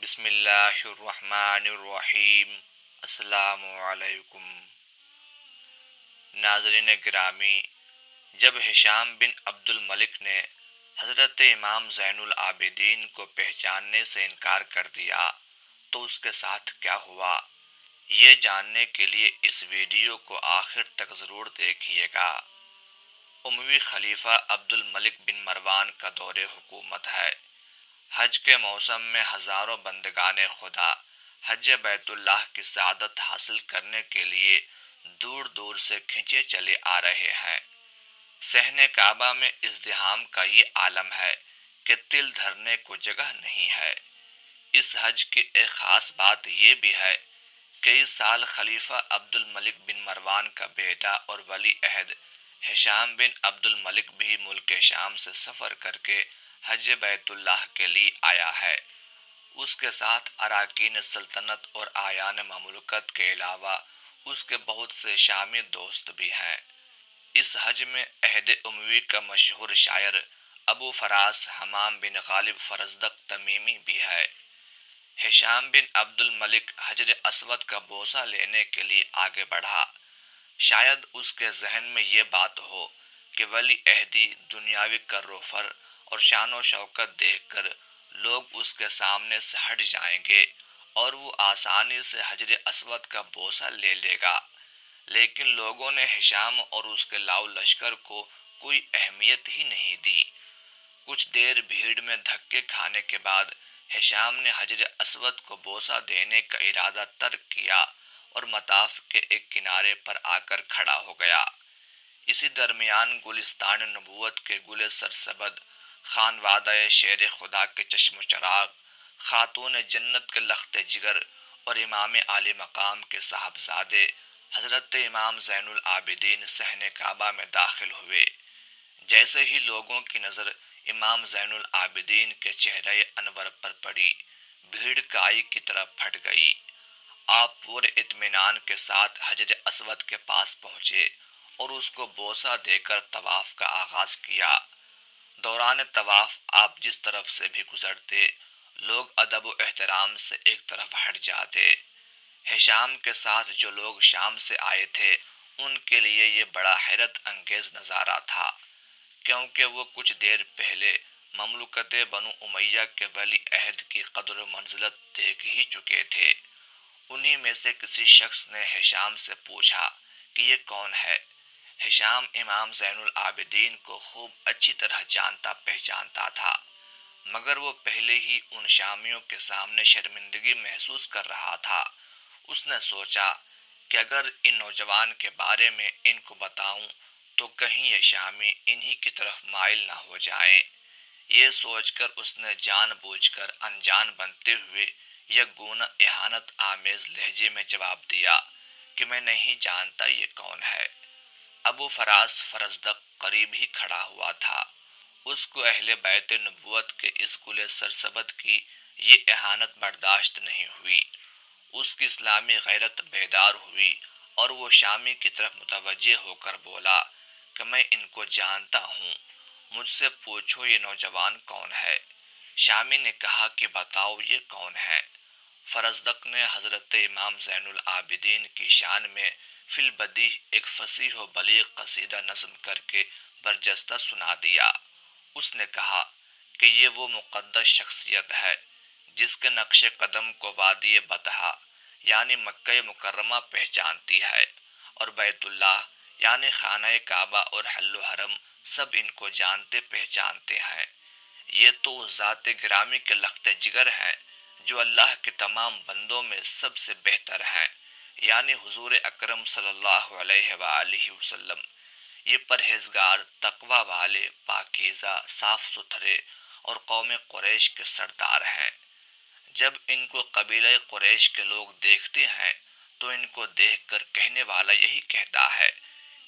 بسم اللہ الرحمن الرحیم۔ السلام علیکم ناظرین گرامی، جب ہشام بن عبد الملک نے حضرت امام زین العابدین کو پہچاننے سے انکار کر دیا تو اس کے ساتھ کیا ہوا، یہ جاننے کے لیے اس ویڈیو کو آخر تک ضرور دیکھیے گا۔ اموی خلیفہ عبد الملک بن مروان کا دور حکومت ہے۔ حج کے موسم میں ہزاروں بندگان خدا حج بیت اللہ کی سعادت حاصل کرنے کے لیے دور دور سے کھنچے چلے آ رہے ہیں۔ صحن کعبہ میں ازدحام کا یہ عالم ہے کہ تل دھرنے کو جگہ نہیں ہے۔ اس حج کی ایک خاص بات یہ بھی ہے کہ اس سال خلیفہ عبد الملک بن مروان کا بیٹا اور ولی عہد ہشام بن عبد الملک بھی ملک شام سے سفر کر کے حج بیت اللہ کے لیے آیا ہے۔ اس کے ساتھ اراکین سلطنت اور آیان مملکت کے علاوہ اس کے بہت سے شامی دوست بھی ہیں۔ اس حج میں عہد اموی کا مشہور شاعر ابو فراس حمام بن غالب فرزدق تمیمی بھی ہے۔ ہشام بن عبد الملک حجر اسود کا بوسہ لینے کے لیے آگے بڑھا۔ شاید اس کے ذہن میں یہ بات ہو کہ ولی عہدی دنیاوی کر و فر اور شان و شوکت دیکھ کر لوگ اس کے سامنے سے ہٹ جائیں گے اور وہ آسانی سے حجر اسود کا بوسہ لے لے گا، لیکن لوگوں نے ہشام اور اس کے لاؤ لشکر کو کوئی اہمیت ہی نہیں دی۔ کچھ دیر بھیڑ میں دھکے کھانے کے بعد ہشام نے حجر اسود کو بوسہ دینے کا ارادہ ترک کیا اور مطاف کے ایک کنارے پر آ کر کھڑا ہو گیا۔ اسی درمیان گلستان نبوت کے گل سرسبد، خانوادہ شیر خدا کے چشم و چراغ، خاتون جنت کے لخت جگر اور امام عالی مقام کے صاحبزادے حضرت امام زین العابدین صحن کعبہ میں داخل ہوئے۔ جیسے ہی لوگوں کی نظر امام زین العابدین کے چہرے انور پر پڑی، بھیڑ کائی کی طرف پھٹ گئی۔ آپ پورے اطمینان کے ساتھ حجر اسود کے پاس پہنچے اور اس کو بوسہ دے کر طواف کا آغاز کیا۔ دوران طواف آپ جس طرف سے بھی گزرتے، لوگ ادب و احترام سے ایک طرف ہٹ جاتے۔ ہشام کے ساتھ جو لوگ شام سے آئے تھے ان کے لیے یہ بڑا حیرت انگیز نظارہ تھا، کیونکہ وہ کچھ دیر پہلے مملکت بنو امیہ کے ولی عہد کی قدر و منزلت دیکھ ہی چکے تھے۔ انہی میں سے کسی شخص نے ہشام سے پوچھا کہ یہ کون ہے۔ ہشام امام زین العابدین کو خوب اچھی طرح جانتا پہچانتا تھا، مگر وہ پہلے ہی ان شامیوں کے سامنے شرمندگی محسوس کر رہا تھا۔ اس نے سوچا کہ اگر ان نوجوان کے بارے میں ان کو بتاؤں تو کہیں یہ شامی انہی کی طرف مائل نہ ہو جائیں۔ یہ سوچ کر اس نے جان بوجھ کر انجان بنتے ہوئے یک گونا اہانت آمیز لہجے میں جواب دیا کہ میں نہیں جانتا یہ کون ہے۔ ابو فراس فرزدق قریب ہی کھڑا ہوا تھا۔ اس کو اہل بیت نبوت کے اس گل سرسبد کی یہ اہانت برداشت نہیں ہوئی۔ اس کی اسلامی غیرت بیدار ہوئی اور وہ شامی کی طرف متوجہ ہو کر بولا کہ میں ان کو جانتا ہوں، مجھ سے پوچھو یہ نوجوان کون ہے۔ شامی نے کہا کہ بتاؤ یہ کون ہے۔ فرزدق نے حضرت امام زین العابدین کی شان میں فی البدیہہ ایک فصیح و بلیغ قصیدہ نظم کر کے برجستہ سنا دیا۔ اس نے کہا کہ یہ وہ مقدس شخصیت ہے جس کے نقش قدم کو وادی بطحا یعنی مکہ مکرمہ پہچانتی ہے، اور بیت اللہ یعنی خانہ کعبہ اور حل و حرم سب ان کو جانتے پہچانتے ہیں۔ یہ تو اس ذات گرامی کے لخت جگر ہیں جو اللہ کے تمام بندوں میں سب سے بہتر ہیں، یعنی حضور اکرم صلی اللہ علیہ وآلہ وسلم۔ یہ پرہیزگار، تقوی والے، پاکیزہ، صاف ستھرے اور قوم قریش کے سردار ہیں۔ جب ان کو قبیلہ قریش کے لوگ دیکھتے ہیں تو ان کو دیکھ کر کہنے والا یہی کہتا ہے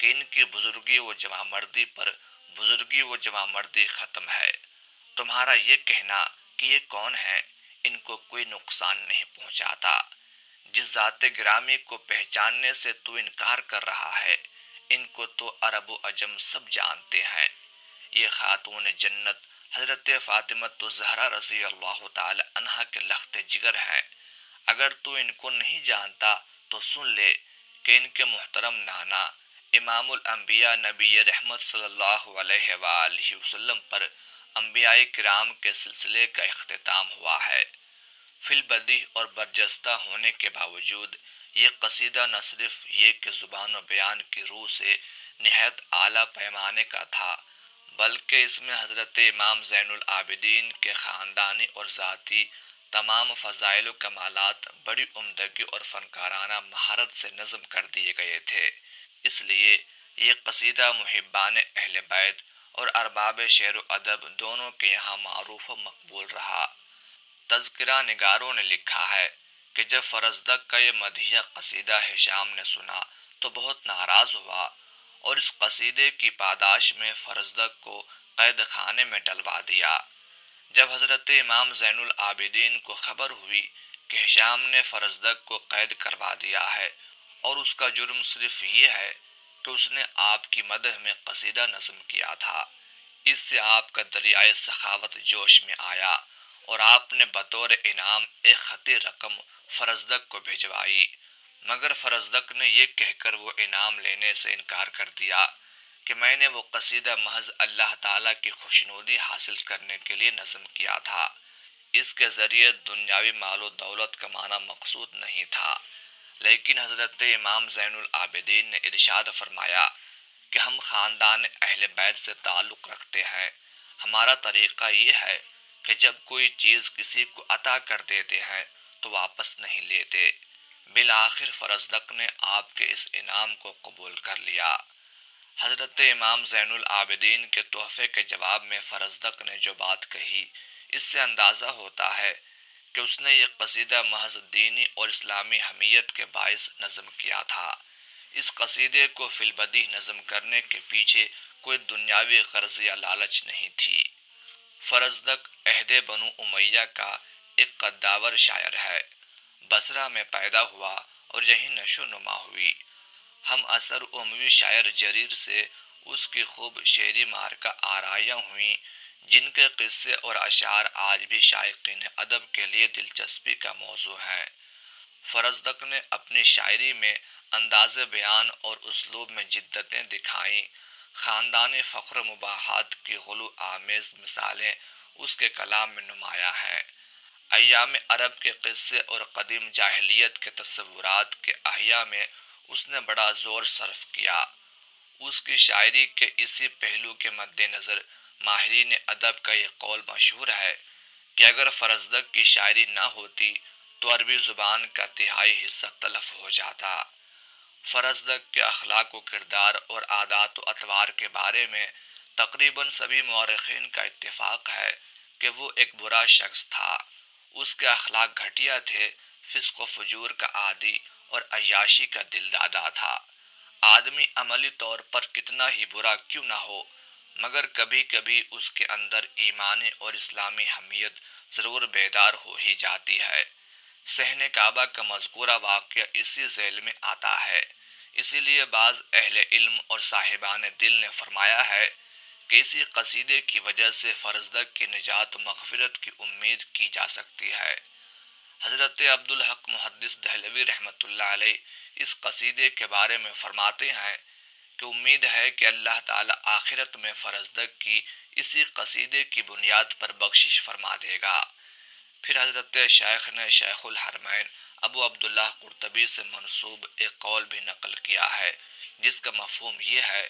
کہ ان کی بزرگی و جوان مردی پر بزرگی و جوان مردی ختم ہے۔ تمہارا یہ کہنا کہ یہ کون ہے ان کو کوئی نقصان نہیں پہنچاتا۔ جس ذات گرامی کو پہچاننے سے تو انکار کر رہا ہے، ان کو تو عرب و عجم سب جانتے ہیں۔ یہ خاتون جنت حضرت فاطمۃ الزہرا رضی اللہ تعالی عنہا کے لخت جگر ہیں۔ اگر تو ان کو نہیں جانتا تو سن لے کہ ان کے محترم نانا امام الانبیاء نبی رحمت صلی اللہ علیہ وآلہ وسلم پر انبیاء کرام کے سلسلے کا اختتام ہوا ہے۔ فی البدیہہ اور برجستہ ہونے کے باوجود یہ قصیدہ نہ صرف یہ کہ زبان و بیان کی روح سے نہایت اعلیٰ پیمانے کا تھا، بلکہ اس میں حضرت امام زین العابدین کے خاندانی اور ذاتی تمام فضائل و کمالات بڑی عمدگی اور فنکارانہ مہارت سے نظم کر دیے گئے تھے۔ اس لیے یہ قصیدہ محبان اہل بیت اور ارباب شعر و ادب دونوں کے یہاں معروف و مقبول رہا۔ تذکرہ نگاروں نے لکھا ہے کہ جب فرزدق کا یہ مدحیہ قصیدہ ہشام نے سنا تو بہت ناراض ہوا اور اس قصیدے کی پاداش میں فرزدق کو قید خانے میں ڈلوا دیا۔ جب حضرت امام زین العابدین کو خبر ہوئی کہ ہشام نے فرزدق کو قید کروا دیا ہے اور اس کا جرم صرف یہ ہے کہ اس نے آپ کی مدح میں قصیدہ نظم کیا تھا، اس سے آپ کا دریائے سخاوت جوش میں آیا اور آپ نے بطور انعام ایک خطی رقم فرزدق کو بھجوائی، مگر فرزدق نے یہ کہہ کر وہ انعام لینے سے انکار کر دیا کہ میں نے وہ قصیدہ محض اللہ تعالیٰ کی خوشنودی حاصل کرنے کے لیے نظم کیا تھا، اس کے ذریعے دنیاوی مال و دولت کمانا مقصود نہیں تھا۔ لیکن حضرت امام زین العابدین نے ارشاد فرمایا کہ ہم خاندان اہل بیت سے تعلق رکھتے ہیں، ہمارا طریقہ یہ ہے کہ جب کوئی چیز کسی کو عطا کر دیتے ہیں تو واپس نہیں لیتے۔ بالآخر فرزدق نے آپ کے اس انعام کو قبول کر لیا۔ حضرت امام زین العابدین کے تحفے کے جواب میں فرزدق نے جو بات کہی، اس سے اندازہ ہوتا ہے کہ اس نے یہ قصیدہ محض دینی اور اسلامی حمیت کے باعث نظم کیا تھا۔ اس قصیدے کو فی البدیہہ نظم کرنے کے پیچھے کوئی دنیاوی غرض یا لالچ نہیں تھی۔ فرزدق عہد بنو امیہ کا ایک قداور شاعر ہے، بصرہ میں پیدا ہوا اور یہیں نشو نما ہوئی۔ ہم اثر اموی شاعر جریر سے اس کی خوب شعری مارکہ آرائیاں ہوئیں، جن کے قصے اور اشعار آج بھی شائقین ادب کے لیے دلچسپی کا موضوع ہیں۔ فرزدق نے اپنی شاعری میں انداز بیان اور اسلوب میں جدتیں دکھائیں۔ خاندان فخر مباحات کی غلو آمیز مثالیں اس کے کلام میں نمایاں ہیں۔ ایام عرب کے قصے اور قدیم جاہلیت کے تصورات کے احیاء میں اس نے بڑا زور صرف کیا۔ اس کی شاعری کے اسی پہلو کے مد نظر ماہرین ادب کا یہ قول مشہور ہے کہ اگر فرزدق کی شاعری نہ ہوتی تو عربی زبان کا تہائی حصہ تلف ہو جاتا۔ فرزدق کے اخلاق و کردار اور عادات و اطوار کے بارے میں تقریباً سبھی مورخین کا اتفاق ہے کہ وہ ایک برا شخص تھا۔ اس کے اخلاق گھٹیا تھے، فسق و فجور کا عادی اور عیاشی کا دل دادا تھا۔ آدمی عملی طور پر کتنا ہی برا کیوں نہ ہو، مگر کبھی کبھی اس کے اندر ایمانی اور اسلامی حمیت ضرور بیدار ہو ہی جاتی ہے۔ صحن کعبہ کا مذکورہ واقعہ اسی ذیل میں آتا ہے۔ اسی لیے بعض اہل علم اور صاحبان دل نے فرمایا ہے کہ اسی قصیدے کی وجہ سے فرزدق کی نجات و مغفرت کی امید کی جا سکتی ہے۔ حضرت عبدالحق محدث دہلوی رحمۃ اللہ علیہ اس قصیدے کے بارے میں فرماتے ہیں کہ امید ہے کہ اللہ تعالی آخرت میں فرزدق کی اسی قصیدے کی بنیاد پر بخشش فرما دے گا۔ پھر حضرت شیخ نے شیخ الحرمین ابو عبداللہ قرطبی سے منسوب ایک قول بھی نقل کیا ہے، جس کا مفہوم یہ ہے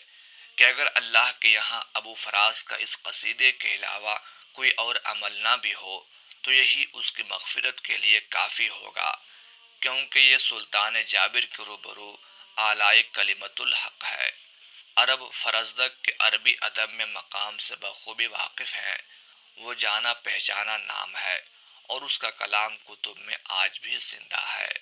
کہ اگر اللہ کے یہاں ابو فراز کا اس قصیدے کے علاوہ کوئی اور عمل نہ بھی ہو تو یہی اس کی مغفرت کے لیے کافی ہوگا، کیونکہ یہ سلطان جابر کے روبرو اعلی کلمت الحق ہے۔ عرب فرزدق کے عربی ادب میں مقام سے بخوبی واقف ہیں، وہ جانا پہچانا نام ہے اور اس کا کلام کتب میں آج بھی زندہ ہے۔